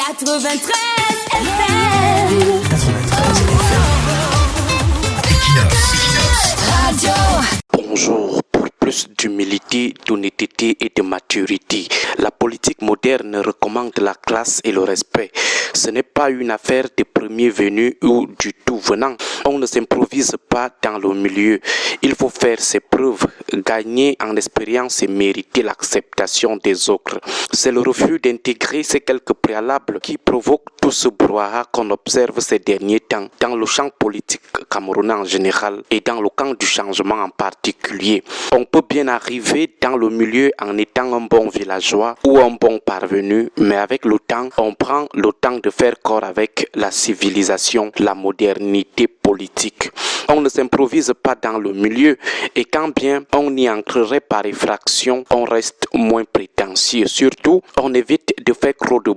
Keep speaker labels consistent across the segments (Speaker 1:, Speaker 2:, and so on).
Speaker 1: 93 FM. Radio.
Speaker 2: Bonjour. Pour plus d'humilité, d'honnêteté et de maturité, la politique moderne recommande la classe et le respect. Ce n'est pas une affaire de premier venu ou du tout venant. On ne s'improvise pas dans le milieu. Il faut faire ses preuves, gagner en expérience et mériter l'acceptation des autres. C'est le refus d'intégrer ces quelques préalables qui provoquent tout ce brouhaha qu'on observe ces derniers temps dans le champ politique camerounais en général et dans le camp du changement en particulier. On peut bien arriver dans le milieu en étant un bon villageois ou un bon parvenu, mais avec le temps, on prend le temps de faire corps avec la civilisation, la modernité politique. On ne s'improvise pas dans le milieu et quand bien on y entrerait par effraction, on reste moins prétentieux. Surtout, on évite de faire trop de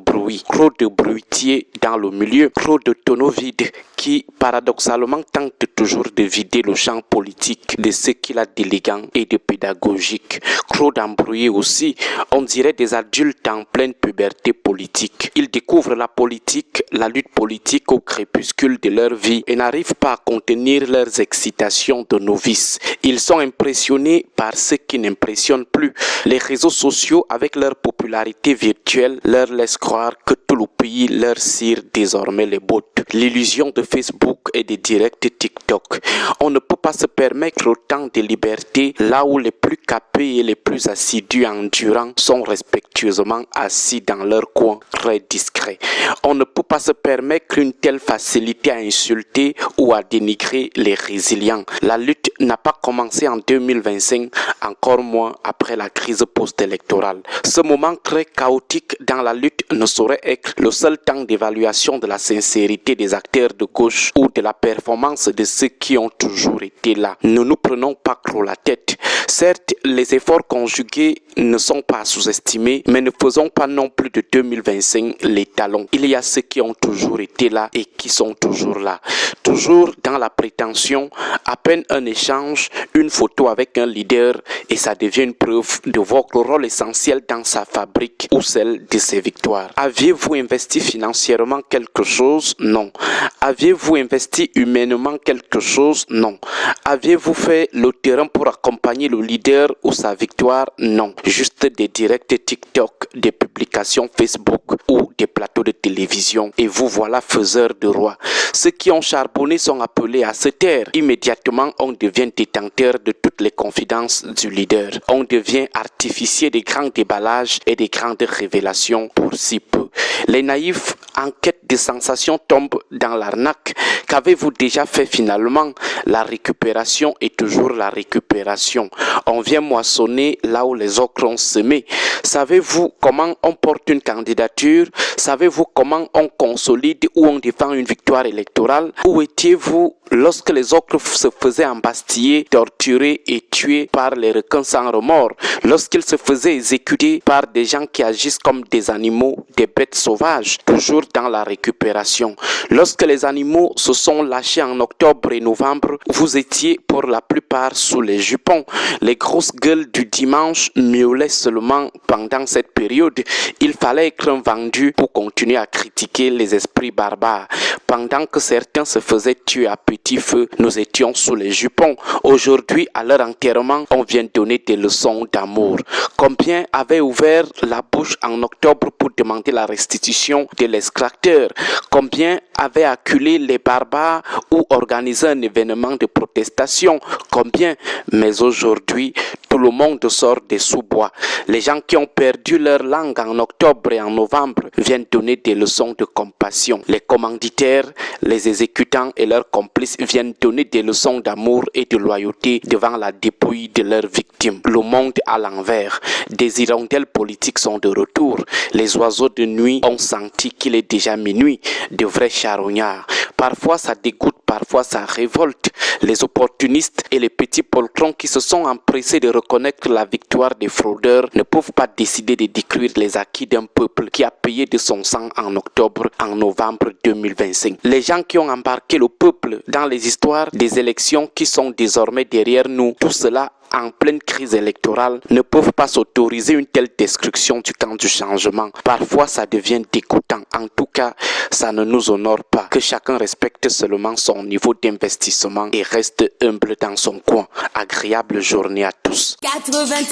Speaker 2: bruitier dans le milieu, trop de tonneaux vides qui, paradoxalement, tentent toujours de vider le champ politique de ce qu'il a d'élégant et de pédagogique. Trop d'embrouillés aussi, on dirait des adultes en pleine puberté politique. Ils découvrent la politique, la lutte politique au crépuscule de leur vie et n'arrivent pas à contenir leurs excitations de novices. Ils sont impressionnés par ce qui n'impressionne plus. Les réseaux sociaux, avec leur popularité virtuelle, leur laissent croire que tout le pays leur cire désormais les bottes. L'illusion de Facebook et des directs TikTok. On ne peut pas se permettre autant de liberté là où les plus capés et les plus assidus endurants sont respectueusement assis dans leur coin très discret. On ne peut pas se permettre une telle facilité à insulter ou à dénigrer les résilients. La lutte n'a pas commencé en 2025, encore moins après la crise post-électorale. Ce moment très chaotique dans la lutte ne saurait être le seul temps d'évaluation de la sincérité des acteurs de gauche ou de la performance de ceux qui ont toujours été là. Ne nous prenons pas trop la tête. Certes, les efforts conjugués ne sont pas sous-estimés, mais ne faisons pas non plus de 2025 les talons. Il y a ceux qui ont toujours été là et qui sont toujours là. Toujours dans la prétention, à peine un échange, une photo avec un leader et ça devient une preuve de votre rôle essentiel dans sa fabrique ou celle de ses victoires. Aviez-vous investi financièrement quelque chose? Non. Aviez-vous investi humainement quelque chose? Non. Aviez-vous fait le terrain pour accompagner le leader ou sa victoire? Non. Juste des directs TikTok, des publications Facebook ou des plateaux de télévision. Et vous voilà faiseurs de roi. Ceux qui ont charbonné sont appelés à se taire. Immédiatement, on devient détenteur de toutes les confidences du leader. On devient artificier des grands déballages et des grandes révélations pour si peu. Les naïfs en quête de sensations tombent dans l'arnaque. Qu'avez-vous déjà fait finalement? La récupération est toujours la récupération. On vient moissonner là où les autres ont semé. Savez-vous comment on porte une candidature? Savez-vous comment on consolide ou on défend une victoire électorale? Où étiez-vous lorsque les autres se faisaient embastiller, torturer et tuer par les requins sans remords? Lorsqu'ils se faisaient exécuter par des gens qui agissent comme des animaux, des bêtes sauvages, toujours dans la récupération. Lorsque les animaux se sont lâchés en octobre et novembre, vous étiez pour la plupart sous les jupons. Les grosses gueules du dimanche miaulaient seulement pendant cette période. Il fallait être vendu pour continuer à critiquer les esprits barbares. Pendant que certains se faisaient tuer à petit feu, nous étions sous les jupons. Aujourd'hui, à leur enterrement, on vient donner des leçons d'amour. Combien avaient ouvert la bouche en octobre pour demander la restitution de l'extracteur? Combien avaient acculé les barbares ou organisé un événement de protestation? Combien? Mais aujourd'hui, tout le monde sort des sous-bois. Les gens qui ont perdu leur langue en octobre et en novembre viennent donner des leçons de compassion. Les commanditaires, les exécutants et leurs complices viennent donner des leçons d'amour et de loyauté devant la dépouille de leurs victimes. Le monde à l'envers. Des hirondelles politiques sont de retour. Les oiseaux de nuit ont senti qu'il est déjà minuit. De vrais charognards. Parfois ça dégoûte, parfois ça révolte. Les opportunistes et les petits poltrons qui se sont empressés de reconnaître la victoire des fraudeurs ne peuvent pas décider de détruire les acquis d'un peuple qui a payé de son sang en octobre, en novembre 2025. Les gens qui ont embarqué le peuple dans les histoires des élections qui sont désormais derrière nous, tout cela en pleine crise électorale, ne peuvent pas s'autoriser une telle destruction du camp du changement. Parfois, ça devient dégoûtant. En tout cas, ça ne nous honore pas. Que chacun respecte seulement son niveau d'investissement et reste humble dans son coin. Agréable journée à tous.
Speaker 1: 93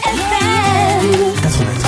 Speaker 1: FM.